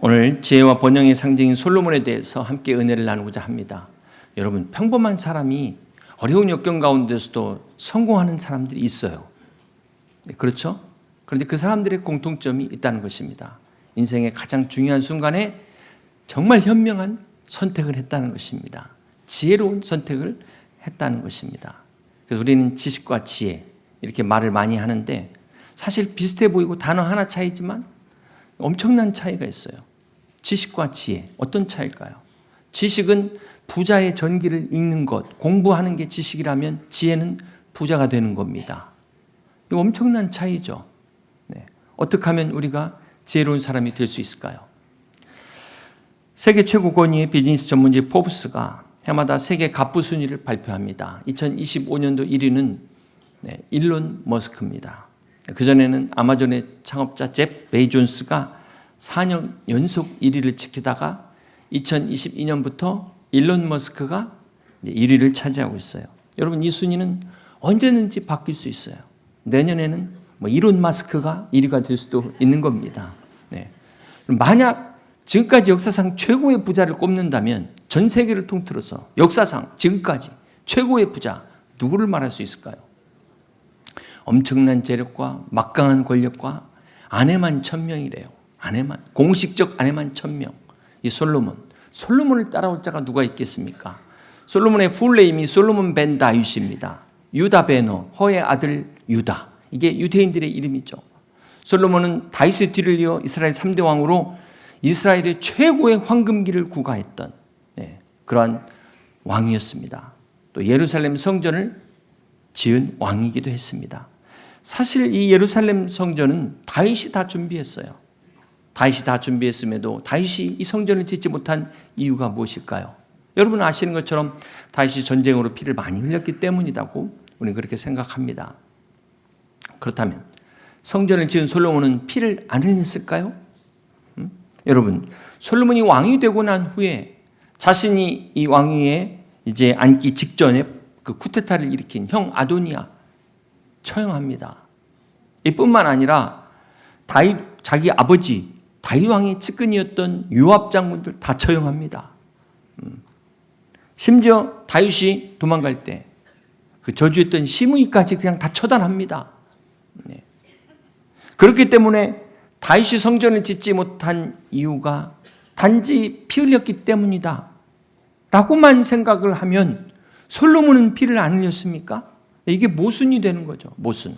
오늘 지혜와 번영의 상징인 솔로몬에 대해서 함께 은혜를 나누고자 합니다. 여러분, 평범한 사람이 어려운 역경 가운데서도 성공하는 사람들이 있어요. 그렇죠? 그런데 그 사람들의 공통점이 있다는 것입니다. 인생의 가장 중요한 순간에 정말 현명한 선택을 했다는 것입니다. 지혜로운 선택을 했다는 것입니다. 그래서 우리는 지식과 지혜 이렇게 말을 많이 하는데 사실 비슷해 보이고 단어 하나 차이지만 엄청난 차이가 있어요. 지식과 지혜, 어떤 차이일까요? 지식은 부자의 전기를 읽는 것, 공부하는 게 지식이라면 지혜는 부자가 되는 겁니다. 이거 엄청난 차이죠. 네. 어떻게 하면 우리가 지혜로운 사람이 될 수 있을까요? 세계 최고 권위의 비즈니스 전문지 포브스가 해마다 세계 갑부 순위를 발표합니다. 2025년도 1위는 일론 머스크입니다. 그전에는 아마존의 창업자 잽 베이존스가 4년 연속 1위를 지키다가 2022년부터 일론 머스크가 1위를 차지하고 있어요. 여러분, 이 순위는 언제든지 바뀔 수 있어요. 내년에는 일론 머스크가 1위가 될 수도 있는 겁니다. 네. 만약 지금까지 역사상 최고의 부자를 꼽는다면 전 세계를 통틀어서 역사상 지금까지 최고의 부자 누구를 말할 수 있을까요? 엄청난 재력과 막강한 권력과 아내만 1000명이래요. 아내만, 공식적 아내만 1000명. 이 솔로몬을 따라올 자가 누가 있겠습니까? 솔로몬의 풀네임이 솔로몬 벤 다윗입니다. 유다 베너, 허의 아들 유다. 이게 유대인들의 이름이죠. 솔로몬은 다윗의 뒤를 이어 이스라엘 3대 왕으로 이스라엘의 최고의 황금기를 구가했던 그러한 왕이었습니다. 또 예루살렘 성전을 지은 왕이기도 했습니다. 사실 이 예루살렘 성전은 다윗이 다 준비했어요. 다윗이 다 준비했음에도 다윗이 이 성전을 짓지 못한 이유가 무엇일까요? 여러분 아시는 것처럼 다윗이 전쟁으로 피를 많이 흘렸기 때문이라고 우리는 그렇게 생각합니다. 그렇다면 성전을 지은 솔로몬은 피를 안 흘렸을까요? 여러분, 솔로몬이 왕이 되고 난 후에 자신이 이 왕위에 이제 앉기 직전에 그 쿠데타를 일으킨 형 아도니아 처형합니다. 이뿐만 아니라 다윗 자기 아버지 다윗 왕의 측근이었던 요압 장군들 다 처형합니다. 심지어 다윗이 도망갈 때 그 저주했던 시므이까지 그냥 다 처단합니다. 그렇기 때문에 다윗이 성전을 짓지 못한 이유가 단지 피 흘렸기 때문이다 라고만 생각을 하면 솔로몬은 피를 안 흘렸습니까? 이게 모순이 되는 거죠. 모순.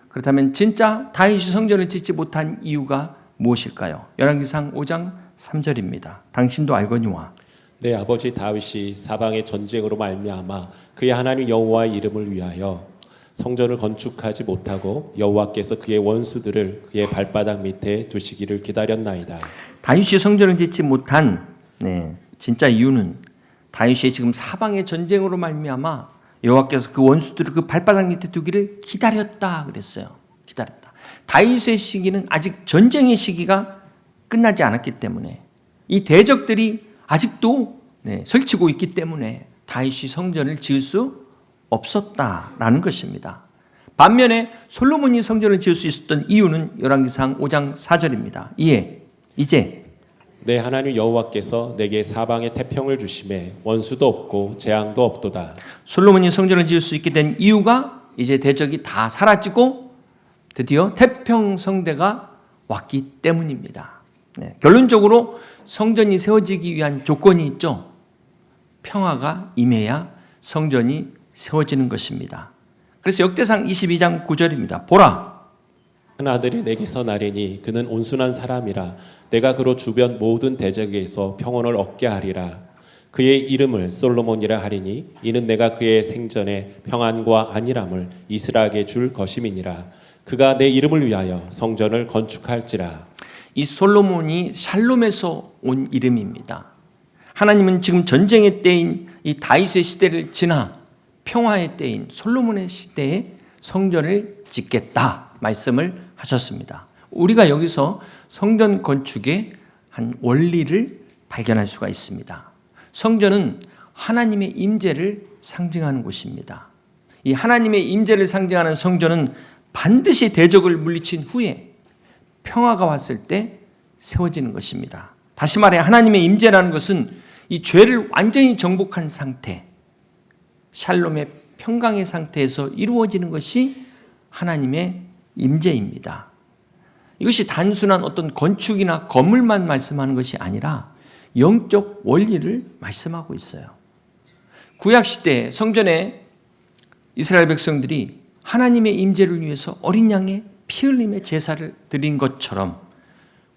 그렇다면 진짜 다윗이 성전을 짓지 못한 이유가 무엇일까요? 열왕기상 5장 3절입니다. 당신도 알거니와 내 아버지 다윗이 사방의 전쟁으로 말미암아 그의 하나님 여호와의 이름을 위하여 성전을 건축하지 못하고 여호와께서 그의 원수들을 그의 발바닥 밑에 두시기를 기다렸나이다. 다윗이 성전을 짓지 못한 진짜 이유는 다윗이 지금 사방의 전쟁으로 말미암아 여호와께서 그 원수들을 그 발바닥 밑에 두기를 기다렸다 그랬어요. 기다렸다. 다윗의 시기는 아직 전쟁의 시기가 끝나지 않았기 때문에 이 대적들이 아직도 설치고 있기 때문에 다윗이 성전을 지을 수 없었다라는 것입니다. 반면에 솔로몬이 성전을 지을 수 있었던 이유는 열왕기상 5장 4절입니다. 이제 내 하나님 여호와께서 내게 사방에 태평을 주심에 원수도 없고 재앙도 없도다. 솔로몬이 성전을 지을 수 있게 된 이유가 이제 대적이 다 사라지고 드디어 태평성대가 왔기 때문입니다. 결론적으로 성전이 세워지기 위한 조건이 있죠. 평화가 임해야 성전이 세워지는 것입니다. 그래서 역대상 22장 9절입니다. 보라, 한 아들이 내게서 나리니 그는 온순한 사람이라 내가 그로 주변 모든 대적에서 평온을 얻게 하리라. 그의 이름을 솔로몬이라 하리니 이는 내가 그의 생전에 평안과 안일함을 이스라엘에게 줄 것임이니라. 그가 내 이름을 위하여 성전을 건축할지라. 이 솔로몬이 샬롬에서 온 이름입니다. 하나님은 지금 전쟁의 때인 이 다윗의 시대를 지나 평화의 때인 솔로몬의 시대에 성전을 짓겠다 말씀을 하셨습니다. 우리가 여기서 성전 건축의 한 원리를 발견할 수가 있습니다. 성전은 하나님의 임재를 상징하는 곳입니다. 이 하나님의 임재를 상징하는 성전은 반드시 대적을 물리친 후에 평화가 왔을 때 세워지는 것입니다. 다시 말해 하나님의 임재라는 것은 이 죄를 완전히 정복한 상태, 샬롬의 평강의 상태에서 이루어지는 것이 하나님의 임재입니다. 이것이 단순한 어떤 건축이나 건물만 말씀하는 것이 아니라 영적 원리를 말씀하고 있어요. 구약시대 성전에 이스라엘 백성들이 하나님의 임재를 위해서 어린 양의 피 흘림의 제사를 드린 것처럼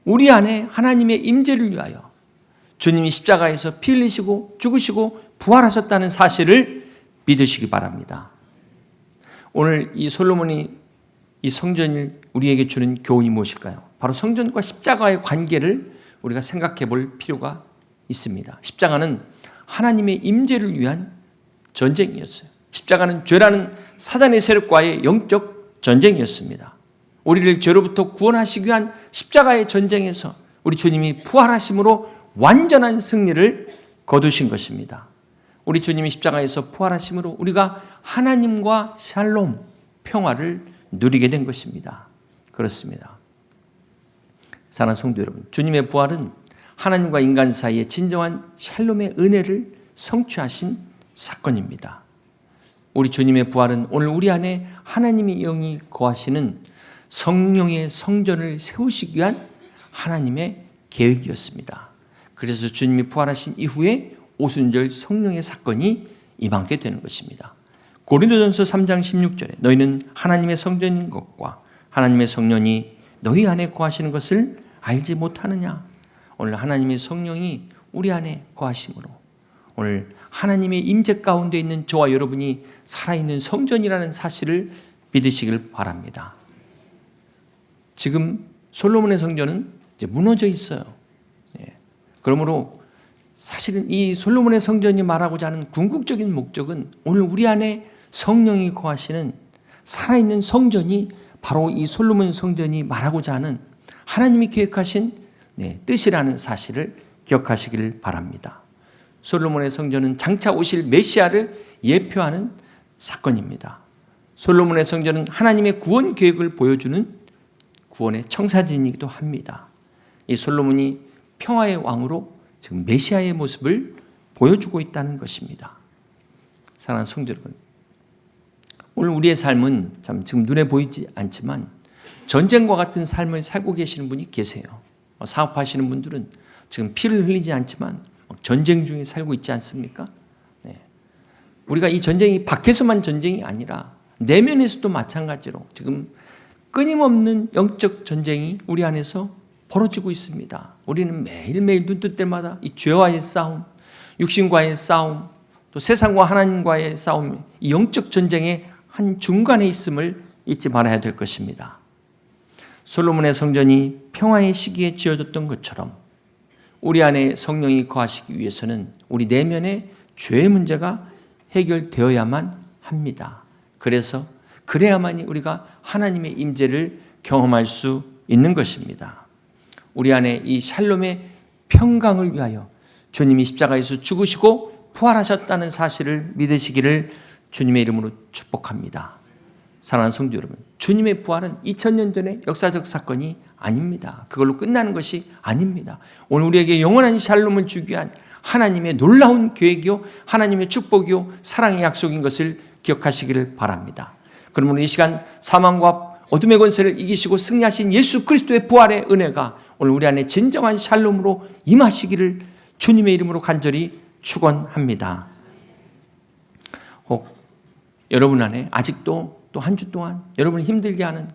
우리 안에 하나님의 임재를 위하여 주님이 십자가에서 피 흘리시고 죽으시고 부활하셨다는 사실을 믿으시기 바랍니다. 오늘 이 솔로몬이 이 성전이 우리에게 주는 교훈이 무엇일까요? 바로 성전과 십자가의 관계를 우리가 생각해 볼 필요가 있습니다. 십자가는 하나님의 임재를 위한 전쟁이었어요. 십자가는 죄라는 사단의 세력과의 영적 전쟁이었습니다. 우리를 죄로부터 구원하시기 위한 십자가의 전쟁에서 우리 주님이 부활하심으로 완전한 승리를 거두신 것입니다. 우리 주님이 십자가에서 부활하심으로 우리가 하나님과 샬롬, 평화를 누리게 된 것입니다. 그렇습니다. 사랑하는 성도 여러분, 주님의 부활은 하나님과 인간 사이의 진정한 샬롬의 은혜를 성취하신 사건입니다. 우리 주님의 부활은 오늘 우리 안에 하나님의 영이 거하시는 성령의 성전을 세우시기 위한 하나님의 계획이었습니다. 그래서 주님이 부활하신 이후에 오순절 성령의 사건이 임하게 되는 것입니다. 고린도전서 3장 16절에 너희는 하나님의 성전인 것과 하나님의 성령이 너희 안에 거하시는 것을 알지 못하느냐. 오늘 하나님의 성령이 우리 안에 거하심으로 오늘 하나님의 임재 가운데 있는 저와 여러분이 살아있는 성전이라는 사실을 믿으시길 바랍니다. 지금 솔로몬의 성전은 이제 무너져 있어요. 그러므로 사실은 이 솔로몬의 성전이 말하고자 하는 궁극적인 목적은 오늘 우리 안에 성령이 거하시는 살아있는 성전이 바로 이 솔로몬 성전이 말하고자 하는 하나님이 계획하신 뜻이라는 사실을 기억하시길 바랍니다. 솔로몬의 성전은 장차 오실 메시아를 예표하는 사건입니다. 솔로몬의 성전은 하나님의 구원 계획을 보여주는 구원의 청사진이기도 합니다. 이 솔로몬이 평화의 왕으로 지금 메시아의 모습을 보여주고 있다는 것입니다. 사랑하는 성도 여러분, 오늘 우리의 삶은 참 지금 눈에 보이지 않지만 전쟁과 같은 삶을 살고 계시는 분이 계세요. 사업하시는 분들은 지금 피를 흘리지 않지만 전쟁 중에 살고 있지 않습니까? 우리가 이 전쟁이 밖에서만 전쟁이 아니라 내면에서도 마찬가지로 지금 끊임없는 영적 전쟁이 우리 안에서 벌어지고 있습니다. 우리는 매일매일 눈 뜰 때마다 이 죄와의 싸움, 육신과의 싸움, 또 세상과 하나님과의 싸움, 이 영적 전쟁의 한 중간에 있음을 잊지 말아야 될 것입니다. 솔로몬의 성전이 평화의 시기에 지어졌던 것처럼 우리 안에 성령이 거하시기 위해서는 우리 내면의 죄의 문제가 해결되어야만 합니다. 그래야만이 우리가 하나님의 임재를 경험할 수 있는 것입니다. 우리 안에 이 샬롬의 평강을 위하여 주님이 십자가에서 죽으시고 부활하셨다는 사실을 믿으시기를 주님의 이름으로 축복합니다. 사랑하는 성도 여러분, 주님의 부활은 2000년 전의 역사적 사건이 아닙니다. 그걸로 끝나는 것이 아닙니다. 오늘 우리에게 영원한 샬롬을 주기 위한 하나님의 놀라운 계획이요, 하나님의 축복이요, 사랑의 약속인 것을 기억하시기를 바랍니다. 그러므로 이 시간 사망과 어둠의 권세를 이기시고 승리하신 예수 그리스도의 부활의 은혜가 오늘 우리 안에 진정한 샬롬으로 임하시기를 주님의 이름으로 간절히 축원합니다. 혹 여러분 안에 아직도 또 한 주 동안 여러분을 힘들게 하는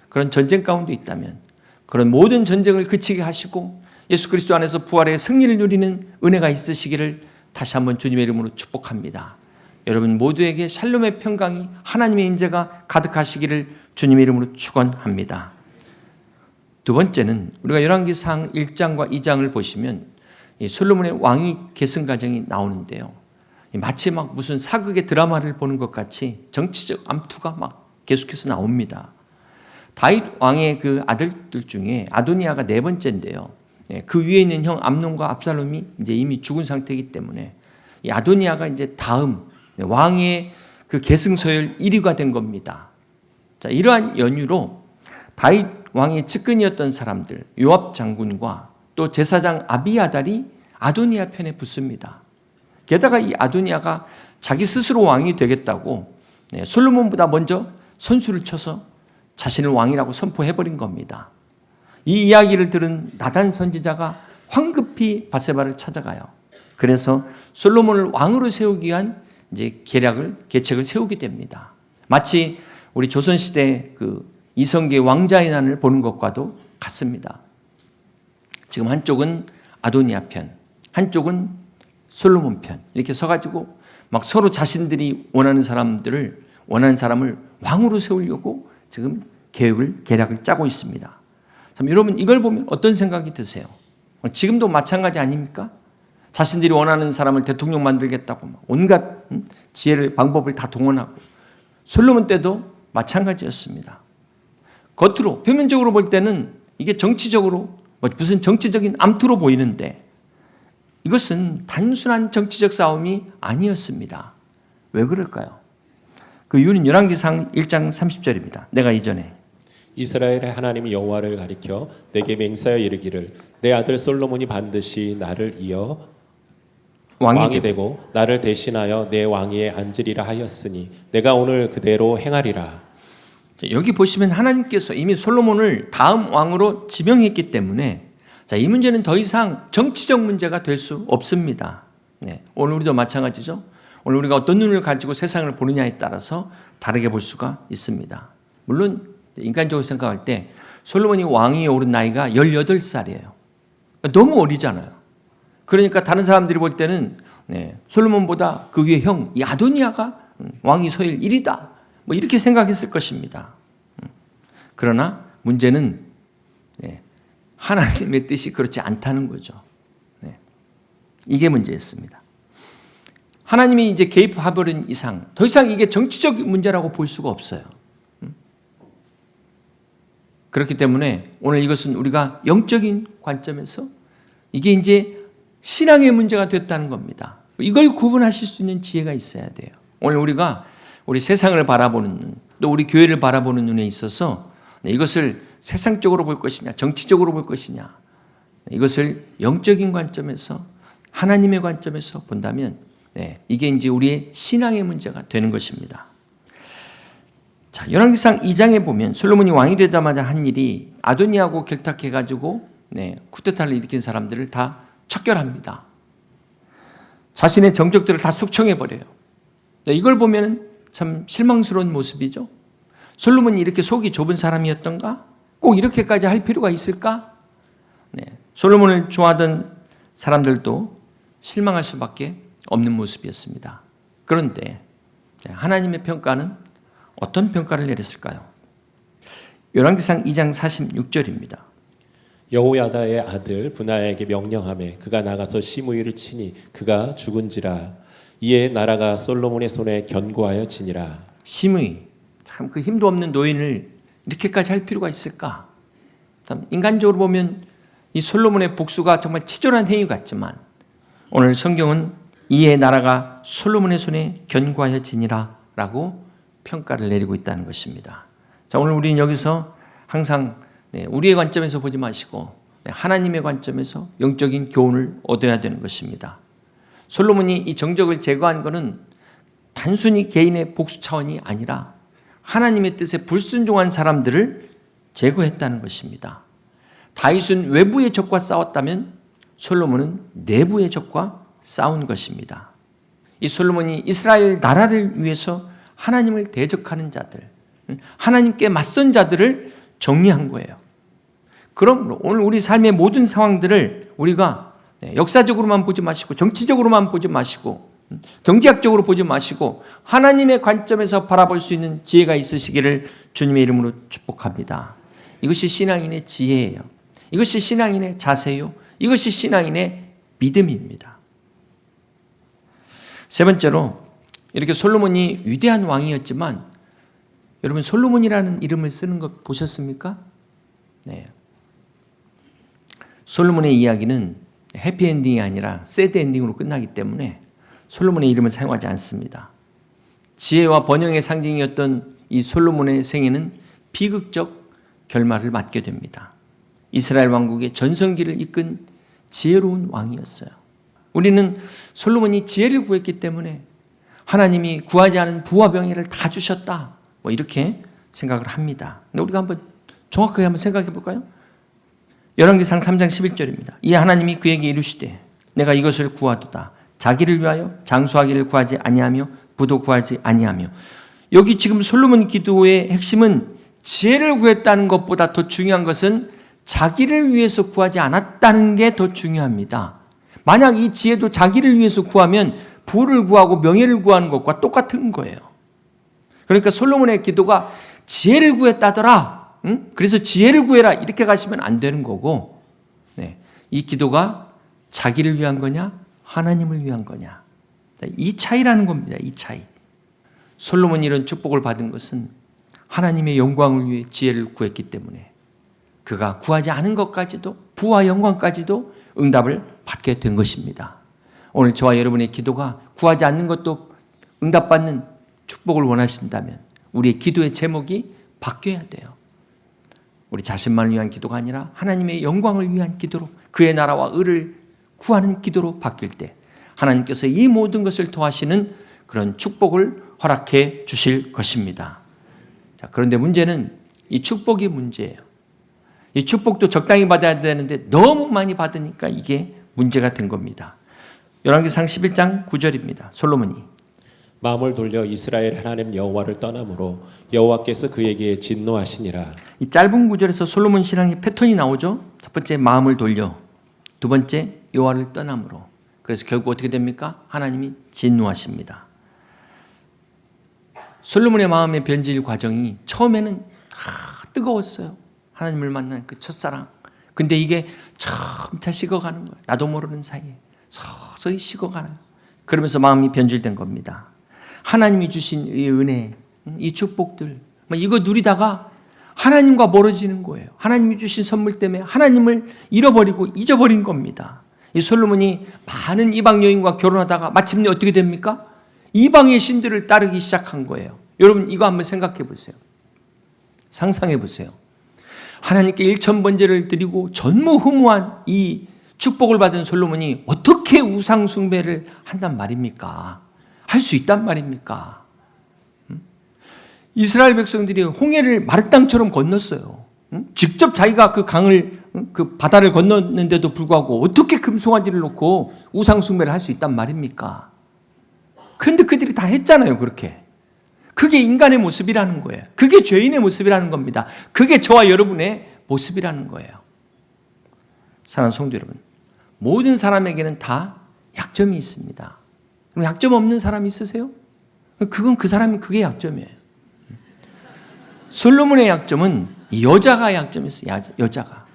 그런 전쟁 가운데 있다면 그런 모든 전쟁을 그치게 하시고 예수 그리스도 안에서 부활의 승리를 누리는 은혜가 있으시기를 다시 한번 주님의 이름으로 축복합니다. 여러분 모두에게 샬롬의 평강이 하나님의 임재가 가득하시기를 주님의 이름으로 축원합니다. 두 번째는 우리가 열왕기상 1장과 2장을 보시면 이 솔로몬의 왕위 계승 과정이 나오는데요. 마치 막 무슨 사극의 드라마를 보는 것 같이 정치적 암투가 막 계속해서 나옵니다. 다윗 왕의 그 아들들 중에 아도니아가 네 번째인데요. 그 위에 있는 형 암논과 압살롬이 이제 이미 죽은 상태이기 때문에 이 아도니아가 이제 다음 왕의 그 계승 서열 1위가 된 겁니다. 자, 이러한 연유로 다윗 왕의 측근이었던 사람들, 요압 장군과 또 제사장 아비아달이 아도니아 편에 붙습니다. 게다가 이 아도니아가 자기 스스로 왕이 되겠다고 솔로몬보다 먼저 선수를 쳐서 자신을 왕이라고 선포해버린 겁니다. 이 이야기를 들은 나단 선지자가 황급히 밧세바를 찾아가요. 그래서 솔로몬을 왕으로 세우기 위한 이제 계책을 세우게 됩니다. 마치 우리 조선시대 그 이성계의 왕자의 난을 보는 것과도 같습니다. 지금 한쪽은 아도니아 편, 한쪽은 솔로몬 편 이렇게 서가지고 막 서로 자신들이 원하는 사람을 왕으로 세우려고 지금 계략을 짜고 있습니다. 참 여러분 이걸 보면 어떤 생각이 드세요? 지금도 마찬가지 아닙니까? 자신들이 원하는 사람을 대통령 만들겠다고 온갖 방법을 다 동원하고 솔로몬 때도 마찬가지였습니다. 겉으로 표면적으로 볼 때는 이게 정치적으로 무슨 정치적인 암투로 보이는데 이것은 단순한 정치적 싸움이 아니었습니다. 왜 그럴까요? 그 이유는 열왕기상 1장 30절입니다. 내가 이전에 이스라엘의 하나님 여호와를 가리켜 내게 맹세하여 이르기를 내 아들 솔로몬이 반드시 나를 이어 왕이 되고 나를 대신하여 내 왕위에 앉으리라 하였으니 내가 오늘 그대로 행하리라. 여기 보시면 하나님께서 이미 솔로몬을 다음 왕으로 지명했기 때문에 이 문제는 더 이상 정치적 문제가 될 수 없습니다. 오늘 우리도 마찬가지죠. 오늘 우리가 어떤 눈을 가지고 세상을 보느냐에 따라서 다르게 볼 수가 있습니다. 물론 인간적으로 생각할 때 솔로몬이 왕위에 오른 나이가 18살이에요. 너무 어리잖아요. 그러니까 다른 사람들이 볼 때는 솔로몬보다 그 위에 형 이 아도니아가 왕이 서일 1위다 이렇게 생각했을 것입니다. 그러나 문제는 하나님의 뜻이 그렇지 않다는 거죠. 이게 문제였습니다. 하나님이 이제 개입해버린 이상 더 이상 이게 정치적 문제라고 볼 수가 없어요. 그렇기 때문에 오늘 이것은 우리가 영적인 관점에서 이게 이제 신앙의 문제가 됐다는 겁니다. 이걸 구분하실 수 있는 지혜가 있어야 돼요. 오늘 우리가 우리 세상을 바라보는 눈, 또 우리 교회를 바라보는 눈에 있어서 이것을 세상적으로 볼 것이냐, 정치적으로 볼 것이냐, 이것을 영적인 관점에서 하나님의 관점에서 본다면 이게 이제 우리의 신앙의 문제가 되는 것입니다. 자, 열왕기상 2장에 보면 솔로몬이 왕이 되자마자 한 일이 아도니아하고 결탁해가지고 쿠데타를 일으킨 사람들을 다 척결합니다. 자신의 정적들을 다 숙청해버려요. 이걸 보면 참 실망스러운 모습이죠. 솔로몬이 이렇게 속이 좁은 사람이었던가? 꼭 이렇게까지 할 필요가 있을까? 솔로몬을 좋아하던 사람들도 실망할 수밖에 없는 모습이었습니다. 그런데 하나님의 평가는 어떤 평가를 내렸을까요? 열왕기상 2장 46절입니다. 여호야다의 아들 브나야에게 명령하매 그가 나가서 시므이를 치니 그가 죽은지라. 이에 나라가 솔로몬의 손에 견고하여 지니라. 시므이, 참 그 힘도 없는 노인을 이렇게까지 할 필요가 있을까? 참 인간적으로 보면 이 솔로몬의 복수가 정말 치졸한 행위 같지만 오늘 성경은 이에 나라가 솔로몬의 손에 견고하여 지니라 라고 평가를 내리고 있다는 것입니다. 자, 오늘 우리는 여기서 항상 우리의 관점에서 보지 마시고 하나님의 관점에서 영적인 교훈을 얻어야 되는 것입니다. 솔로몬이 이 정적을 제거한 것은 단순히 개인의 복수 차원이 아니라 하나님의 뜻에 불순종한 사람들을 제거했다는 것입니다. 다윗은 외부의 적과 싸웠다면 솔로몬은 내부의 적과 싸운 것입니다. 이 솔로몬이 이스라엘 나라를 위해서 하나님을 대적하는 자들, 하나님께 맞선 자들을 정리한 거예요. 그럼 오늘 우리 삶의 모든 상황들을 우리가 역사적으로만 보지 마시고 정치적으로만 보지 마시고 경제학적으로 보지 마시고 하나님의 관점에서 바라볼 수 있는 지혜가 있으시기를 주님의 이름으로 축복합니다. 이것이 신앙인의 지혜예요. 이것이 신앙인의 자세요. 이것이 신앙인의 믿음입니다. 세 번째로 이렇게 솔로몬이 위대한 왕이었지만 여러분 솔로몬이라는 이름을 쓰는 거 보셨습니까? 네. 솔로몬의 이야기는 해피엔딩이 아니라 새드엔딩으로 끝나기 때문에 솔로몬의 이름을 사용하지 않습니다. 지혜와 번영의 상징이었던 이 솔로몬의 생애는 비극적 결말을 맞게 됩니다. 이스라엘 왕국의 전성기를 이끈 지혜로운 왕이었어요. 우리는 솔로몬이 지혜를 구했기 때문에 하나님이 구하지 않은 부와 명예를 다 주셨다, 이렇게 생각을 합니다. 근데 우리가 한번 정확하게 한번 생각해 볼까요? 열왕기상 3장 11절입니다. 이에 하나님이 그에게 이르시되 내가 이것을 구하도다. 자기를 위하여 장수하기를 구하지 아니하며 부도 구하지 아니하며. 여기 지금 솔로몬 기도의 핵심은 지혜를 구했다는 것보다 더 중요한 것은 자기를 위해서 구하지 않았다는 게 더 중요합니다. 만약 이 지혜도 자기를 위해서 구하면 부를 구하고 명예를 구하는 것과 똑같은 거예요. 그러니까 솔로몬의 기도가 지혜를 구했다더라, 그래서 지혜를 구해라, 이렇게 가시면 안 되는 거고, 이 기도가 자기를 위한 거냐 하나님을 위한 거냐, 이 차이라는 겁니다. 이 차이. 솔로몬이 이런 축복을 받은 것은 하나님의 영광을 위해 지혜를 구했기 때문에 그가 구하지 않은 것까지도, 부와 영광까지도 응답을 받게 된 것입니다. 오늘 저와 여러분의 기도가 구하지 않는 것도 응답받는 축복을 원하신다면 우리의 기도의 제목이 바뀌어야 돼요. 우리 자신만을 위한 기도가 아니라 하나님의 영광을 위한 기도로, 그의 나라와 의를 구하는 기도로 바뀔 때 하나님께서 이 모든 것을 더하시는 그런 축복을 허락해 주실 것입니다. 자, 그런데 문제는 이 축복이 문제예요. 이 축복도 적당히 받아야 되는데 너무 많이 받으니까 이게 문제가 된 겁니다. 열왕기상 11장 9절입니다. 솔로몬이 마음을 돌려 이스라엘 하나님 여호와를 떠나므로 여호와께서 그에게 진노하시니라. 이 짧은 구절에서 솔로몬 신앙의 패턴이 나오죠. 첫 번째 마음을 돌려, 두 번째 여호와를 떠나므로. 그래서 결국 어떻게 됩니까? 하나님이 진노하십니다. 솔로몬의 마음의 변질 과정이 처음에는 뜨거웠어요. 하나님을 만난 그 첫사랑. 근데 이게 점차 식어가는 거예요. 나도 모르는 사이에 서서히 식어가는 거예요. 그러면서 마음이 변질된 겁니다. 하나님이 주신 이 은혜, 이 축복들, 이거 누리다가 하나님과 멀어지는 거예요. 하나님이 주신 선물 때문에 하나님을 잃어버리고 잊어버린 겁니다. 이 솔로몬이 많은 이방 여인과 결혼하다가 마침내 어떻게 됩니까? 이방의 신들을 따르기 시작한 거예요. 여러분 이거 한번 생각해 보세요. 상상해 보세요. 하나님께 1000번제를 드리고 전무후무한 이 축복을 받은 솔로몬이 어떻게 우상 숭배를 한단 말입니까? 할 수 있단 말입니까? 이스라엘 백성들이 홍해를 마르땅처럼 건넜어요. 직접 자기가 그 강을, 그 바다를 건넜는데도 불구하고 어떻게 금송아지를 놓고 우상 숭배를 할 수 있단 말입니까? 그런데 그들이 다 했잖아요, 그렇게. 그게 인간의 모습이라는 거예요. 그게 죄인의 모습이라는 겁니다. 그게 저와 여러분의 모습이라는 거예요. 사랑하는 성도 여러분, 모든 사람에게는 다 약점이 있습니다. 그럼 약점 없는 사람 있으세요? 그건 그 사람이 그게 약점이에요. 솔로몬의 약점은 여자가 약점이었어요. 여자가.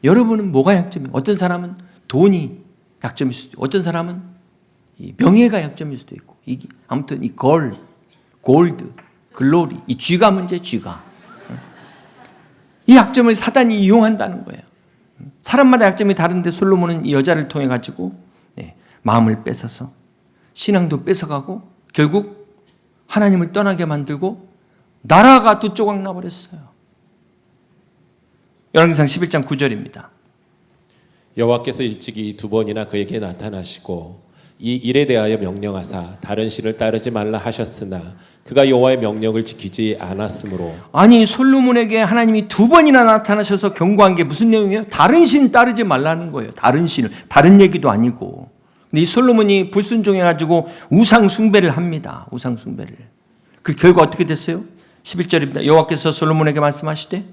여러분은 뭐가 약점이에요? 어떤 사람은 돈이 약점일 수도 있고, 어떤 사람은 명예가 약점일 수도 있고, 아무튼 이 골드, 글로리, 이 쥐가 문제, 쥐가. 이 약점을 사단이 이용한다는 거예요. 사람마다 약점이 다른데 솔로몬은 이 여자를 통해 가지고 마음을 뺏어서 신앙도 뺏어가고 결국 하나님을 떠나게 만들고 나라가 두 조각 나버렸어요. 열왕기상 11장 9절입니다. 여호와께서 일찍이 2번이나 그에게 나타나시고 이 일에 대하여 명령하사 다른 신을 따르지 말라 하셨으나 그가 여호와의 명령을 지키지 않았으므로. 아니, 솔로몬에게 하나님이 2번이나 나타나셔서 경고한 게 무슨 내용이에요? 다른 신 따르지 말라는 거예요. 다른 신을. 다른 얘기도 아니고. 근데 이 솔로몬이 불순종해가지고 우상 숭배를 합니다. 우상 숭배를. 그 결과 어떻게 됐어요? 11절입니다. 여호와께서 솔로몬에게 말씀하시되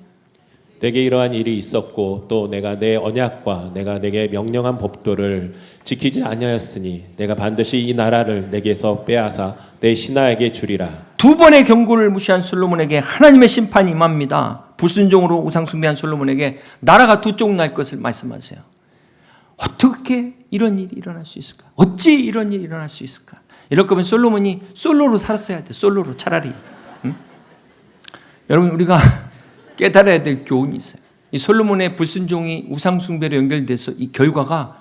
내게 이러한 일이 있었고 또 내가 내 언약과 내가 내게 명령한 법도를 지키지 아니하였으니 내가 반드시 이 나라를 내게서 빼앗아 내 신하에게 주리라. 2번의 경고를 무시한 솔로몬에게 하나님의 심판이 임합니다. 불순종으로 우상 숭배한 솔로몬에게 나라가 두 쪽 날 것을 말씀하세요. 어떻게 이런 일이 일어날 수 있을까? 어찌 이런 일이 일어날 수 있을까? 이럴 거면 솔로몬이 솔로로 살았어야 돼. 솔로로 차라리. 여러분, 우리가 깨달아야 될 교훈이 있어요. 이 솔로몬의 불순종이 우상 숭배로 연결돼서 이 결과가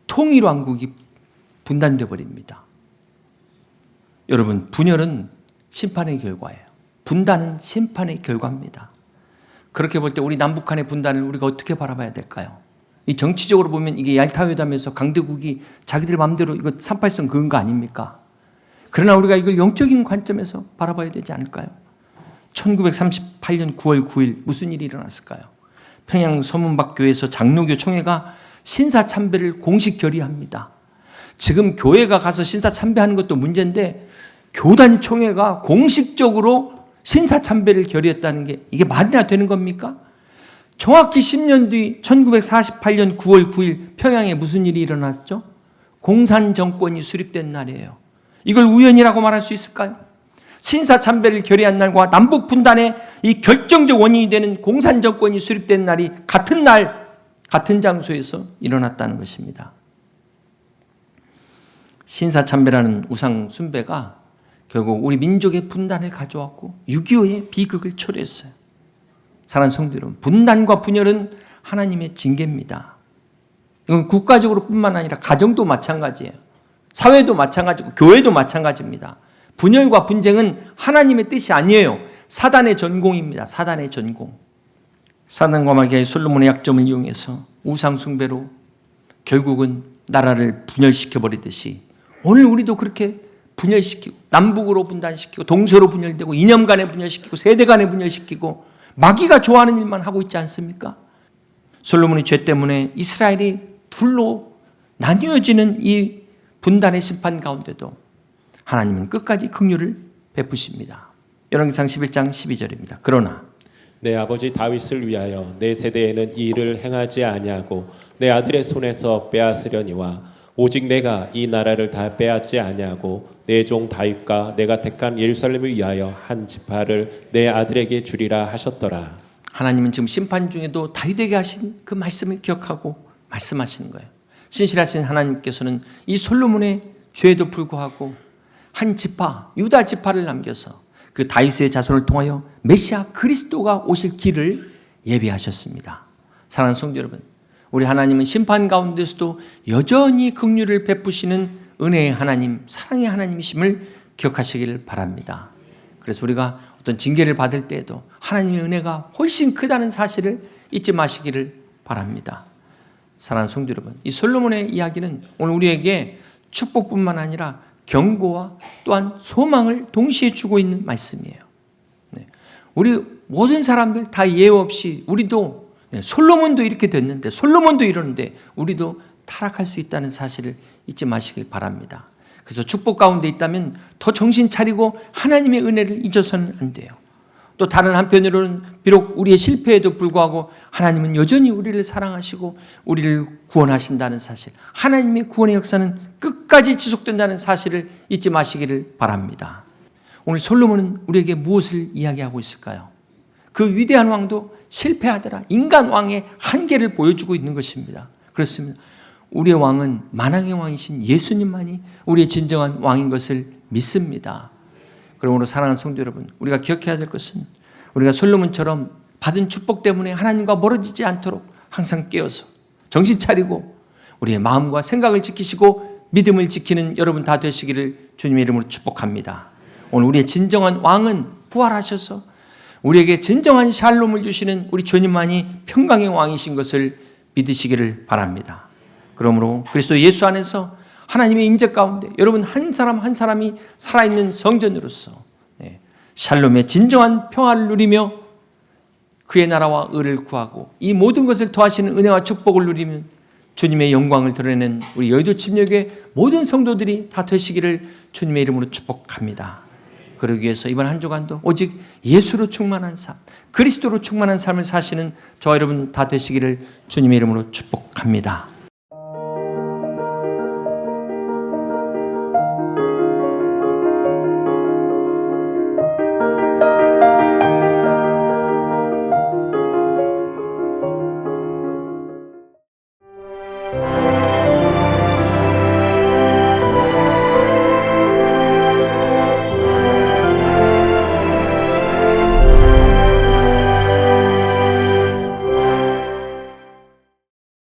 통일 왕국이 분단돼 버립니다. 여러분, 분열은 심판의 결과예요. 분단은 심판의 결과입니다. 그렇게 볼 때 우리 남북한의 분단을 우리가 어떻게 바라봐야 될까요? 이 정치적으로 보면 이게 얄타회담에서 강대국이 자기들 마음대로 이거 38선 그은 거 아닙니까? 그러나 우리가 이걸 영적인 관점에서 바라봐야 되지 않을까요? 1938년 9월 9일 무슨 일이 일어났을까요? 평양 서문박 교회에서 장로교 총회가 신사참배를 공식 결의합니다. 지금 교회가 가서 신사참배하는 것도 문제인데 교단 총회가 공식적으로 신사참배를 결의했다는 게 이게 말이나 되는 겁니까? 정확히 10년 뒤 1948년 9월 9일 평양에 무슨 일이 일어났죠? 공산 정권이 수립된 날이에요. 이걸 우연이라고 말할 수 있을까요? 신사참배를 결의한 날과 남북 분단의 이 결정적 원인이 되는 공산 정권이 수립된 날이 같은 날, 같은 장소에서 일어났다는 것입니다. 신사참배라는 우상 숭배가 결국 우리 민족의 분단을 가져왔고 6.25의 비극을 초래했어요. 사랑하는 성도 여러분, 분단과 분열은 하나님의 징계입니다. 이건 국가적으로 뿐만 아니라 가정도 마찬가지예요. 사회도 마찬가지고 교회도 마찬가지입니다. 분열과 분쟁은 하나님의 뜻이 아니에요. 사단의 전공입니다. 사단의 전공. 사단과 마귀의 솔로몬의 약점을 이용해서 우상 숭배로 결국은 나라를 분열시켜버리듯이 오늘 우리도 그렇게 분열시키고 남북으로 분단시키고 동서로 분열되고 이념 간에 분열시키고 세대 간에 분열시키고 마귀가 좋아하는 일만 하고 있지 않습니까? 솔로몬의 죄 때문에 이스라엘이 둘로 나뉘어지는 이 분단의 심판 가운데도 하나님은 끝까지 긍휼을 베푸십니다. 열왕기상 11장 12절입니다. 그러나 내 아버지 다윗을 위하여 내 세대에는 이 일을 행하지 아니하고 내 아들의 손에서 빼앗으려니와 오직 내가 이 나라를 다 빼앗지 아니하고 내 종 다윗과 내가 택한 예루살렘을 위하여 한 지파를 내 아들에게 주리라 하셨더라. 하나님은 지금 심판 중에도 다윗에게 하신 그 말씀을 기억하고 말씀하시는 거예요. 신실하신 하나님께서는 이 솔로몬의 죄에도 불구하고 한 지파, 유다 지파를 남겨서 그 다윗의 자손을 통하여 메시아 그리스도가 오실 길을 예비하셨습니다. 사랑하는 성도 여러분, 우리 하나님은 심판 가운데서도 여전히 긍휼을 베푸시는 은혜의 하나님, 사랑의 하나님이심을 기억하시기를 바랍니다. 그래서 우리가 어떤 징계를 받을 때에도 하나님의 은혜가 훨씬 크다는 사실을 잊지 마시기를 바랍니다. 사랑하는 성도 여러분, 이 솔로몬의 이야기는 오늘 우리에게 축복뿐만 아니라 경고와 또한 소망을 동시에 주고 있는 말씀이에요. 우리 모든 사람들 다 예외 없이 우리도 솔로몬도 이렇게 됐는데 솔로몬도 이러는데 우리도 타락할 수 있다는 사실을 잊지 마시길 바랍니다. 그래서 축복 가운데 있다면 더 정신 차리고 하나님의 은혜를 잊어서는 안 돼요. 또 다른 한편으로는 비록 우리의 실패에도 불구하고 하나님은 여전히 우리를 사랑하시고 우리를 구원하신다는 사실, 하나님의 구원의 역사는 끝까지 지속된다는 사실을 잊지 마시기를 바랍니다. 오늘 솔로몬은 우리에게 무엇을 이야기하고 있을까요? 그 위대한 왕도 실패하더라. 인간 왕의 한계를 보여주고 있는 것입니다. 그렇습니다. 우리의 왕은 만왕의 왕이신 예수님만이 우리의 진정한 왕인 것을 믿습니다. 그러므로 사랑하는 성도 여러분, 우리가 기억해야 될 것은 우리가 솔로몬처럼 받은 축복 때문에 하나님과 멀어지지 않도록 항상 깨어서 정신 차리고 우리의 마음과 생각을 지키시고 믿음을 지키는 여러분 다 되시기를 주님의 이름으로 축복합니다. 오늘 우리의 진정한 왕은 부활하셔서 우리에게 진정한 샬롬을 주시는 우리 주님만이 평강의 왕이신 것을 믿으시기를 바랍니다. 그러므로 그리스도 예수 안에서 하나님의 임재 가운데 여러분 한 사람 한 사람이 살아있는 성전으로서 샬롬의 진정한 평화를 누리며 그의 나라와 의를 구하고 이 모든 것을 더하시는 은혜와 축복을 누리면 주님의 영광을 드러내는 우리 여의도 침략의 모든 성도들이 다 되시기를 주님의 이름으로 축복합니다. 그러기 위해서 이번 한 주간도 오직 예수로 충만한 삶, 그리스도로 충만한 삶을 사시는 저와 여러분 다 되시기를 주님의 이름으로 축복합니다.